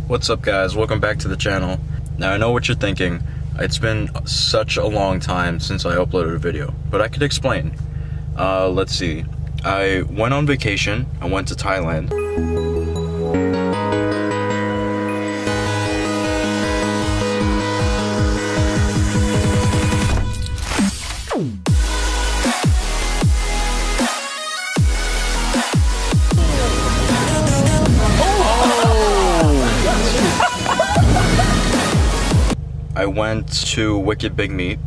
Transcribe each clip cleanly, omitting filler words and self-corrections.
What's up guys, welcome back to the channel. Now I know what you're thinking, it's been such a long time since I uploaded a video, but I could explain. Let's see, I went on vacation, I went to Thailand. I went to Wicked Big Meat.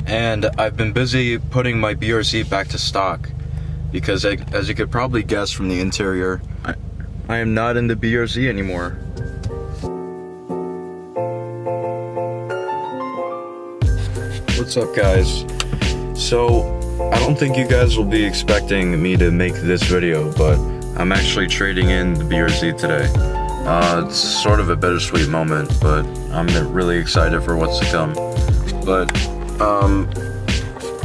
And I've been busy putting my BRZ back to stock because as you could probably guess from the interior, I am not in the BRZ anymore. What's up guys? So I don't think you guys will be expecting me to make this video, but I'm actually trading in the BRZ today. It's sort of a bittersweet moment, but I'm really excited for what's to come. But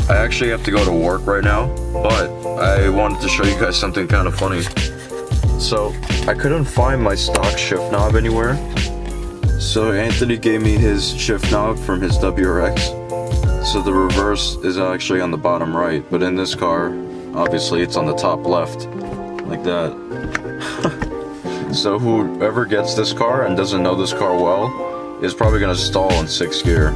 I actually have to go to work right now, but I wanted to show you guys something kind of funny. So I couldn't find my stock shift knob anywhere, so Anthony gave me his shift knob from his WRX. So the reverse is actually on the bottom right, but in this car, obviously it's on the top left, like that. So whoever gets this car and doesn't know this car well is probably gonna stall in 6th gear.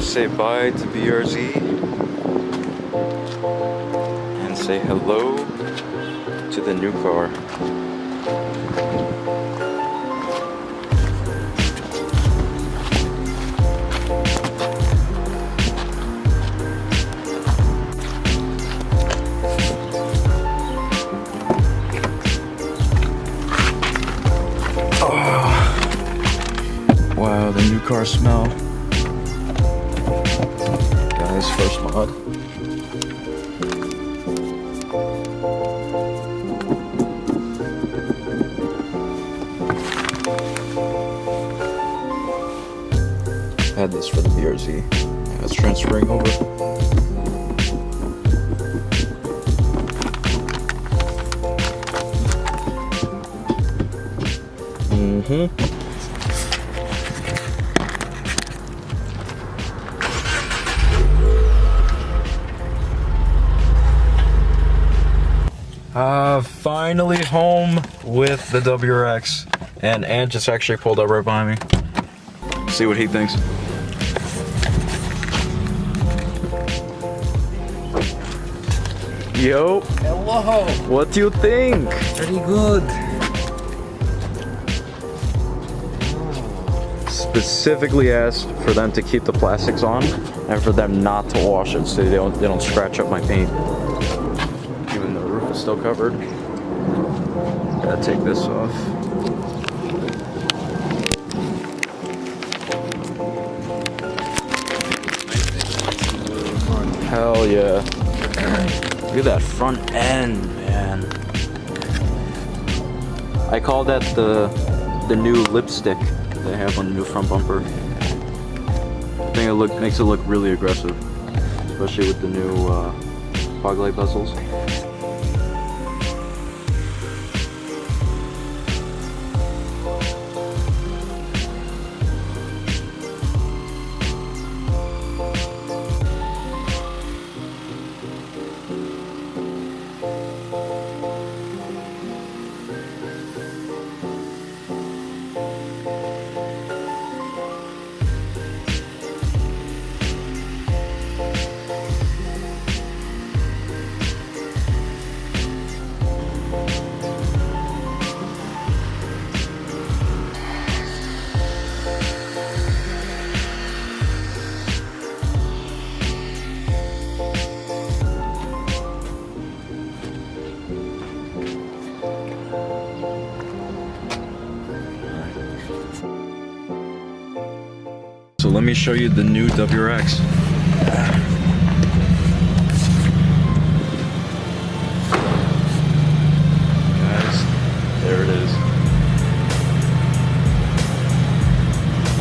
Say bye to BRZ and say hello to the new car. Oh. Wow, the new car smell. First mod. I had this for the BRZ. Yeah, it's transferring over. Finally home with the WRX, and Ant just actually pulled up right behind me. See what he thinks. Yo. Hello. What do you think? Pretty good. Specifically asked for them to keep the plastics on and for them not to wash it so they don't scratch up my paint. Even though the roof is still covered. Gotta take this off. Hell yeah. Look at that front end, man. I call that the new lipstick they have on the new front bumper. I think it makes it look really aggressive, especially with the new fog light bezels. So let me show you the new WRX. Guys, there it is.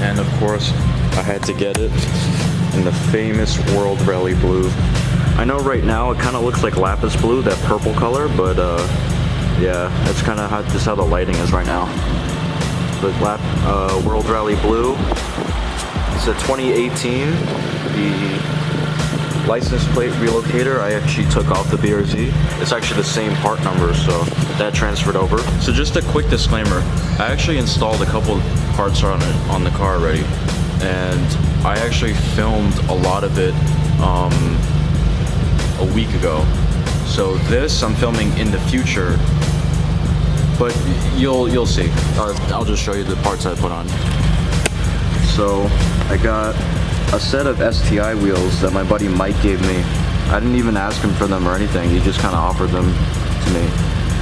And of course, I had to get it in the famous World Rally Blue. I know right now it kind of looks like lapis blue, that purple color, but yeah, that's kind of just how the lighting is right now. But World Rally Blue. It's a 2018. The license plate relocator I actually took off the BRZ. It's actually the same part number, so that transferred over. So just a quick disclaimer, I actually installed a couple parts on the car already, and I actually filmed a lot of it a week ago. So this I'm filming in the future, but you'll see. I'll just show you the parts I put on. So I got a set of STI wheels that my buddy Mike gave me. I didn't even ask him for them or anything. He just kind of offered them to me.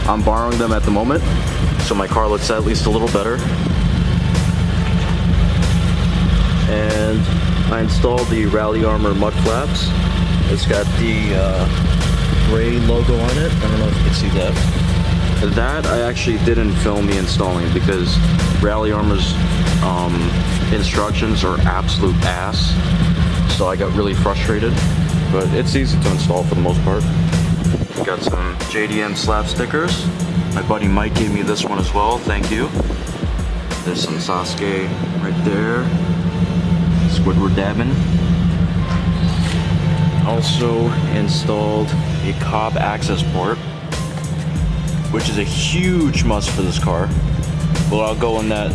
I'm borrowing them at the moment, so my car looks at least a little better. And I installed the Rally Armor mud flaps. It's got the gray logo on it. I don't know if you can see that. That I actually didn't film me installing because Rally Armor's instructions are absolute ass. So I got really frustrated, but it's easy to install for the most part. Got some JDM slap stickers. My buddy Mike gave me this one as well, thank you. There's some Sasuke right there. Squidward dabbing. Also installed a Cobb access port, which is a huge must for this car. But I'll go on that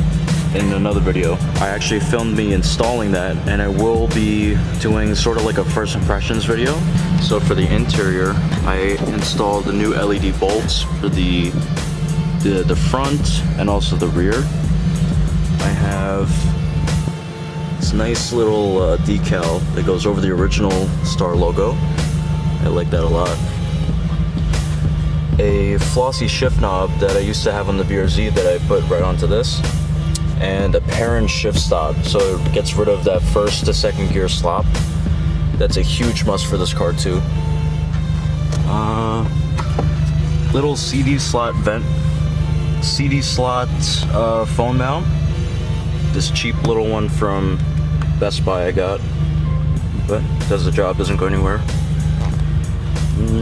in another video. I actually filmed me installing that, and I will be doing sort of like a first impressions video. So for the interior, I installed the new LED bolts for the front and also the rear. I have this nice little decal that goes over the original Star logo. I like that a lot. A flossy shift knob that I used to have on the BRZ that I put right onto this, and a parent shift stop, so it gets rid of that first to second gear slop. That's a huge must for this car too. Little CD slot phone mount. This cheap little one from Best Buy I got, but does the job, doesn't go anywhere.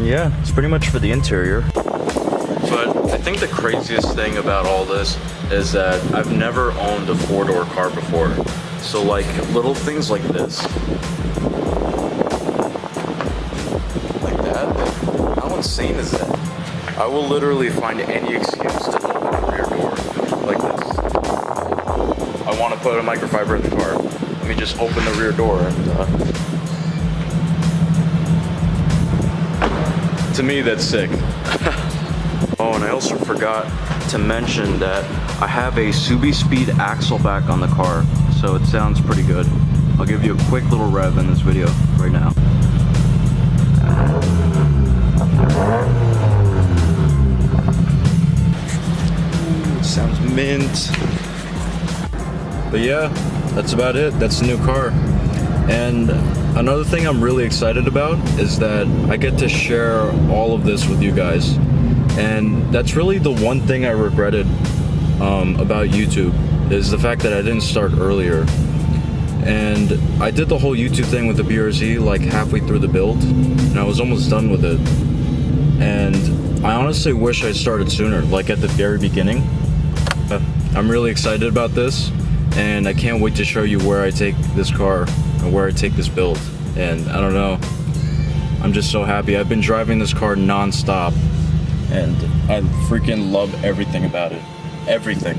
Yeah, it's pretty much for the interior. But I think the craziest thing about all this is that I've never owned a four-door car before. So like little things like this, like that, how insane is that? I will literally find any excuse to open the rear door like this. I want to put a microfiber in the car. Let me just open the rear door and to me, that's sick. Oh, and I also forgot to mention that I have a Subi Speed axle back on the car, so it sounds pretty good. I'll give you a quick little rev in this video right now. It sounds mint. But yeah, that's about it. That's the new car. And another thing I'm really excited about is that I get to share all of this with you guys. And that's really the one thing I regretted about YouTube, is the fact that I didn't start earlier. And I did the whole YouTube thing with the BRZ like halfway through the build, and I was almost done with it. And I honestly wish I started sooner, like at the very beginning. I'm really excited about this, and I can't wait to show you where I take this car and where I take this build. And I don't know, I'm just so happy. I've been driving this car non-stop, and I freaking love everything about it. Everything.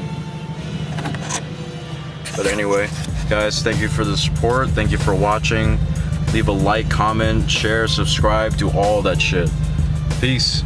But anyway, guys, thank you for the support. Thank you for watching. Leave a like, comment, share, subscribe, do all that shit. Peace.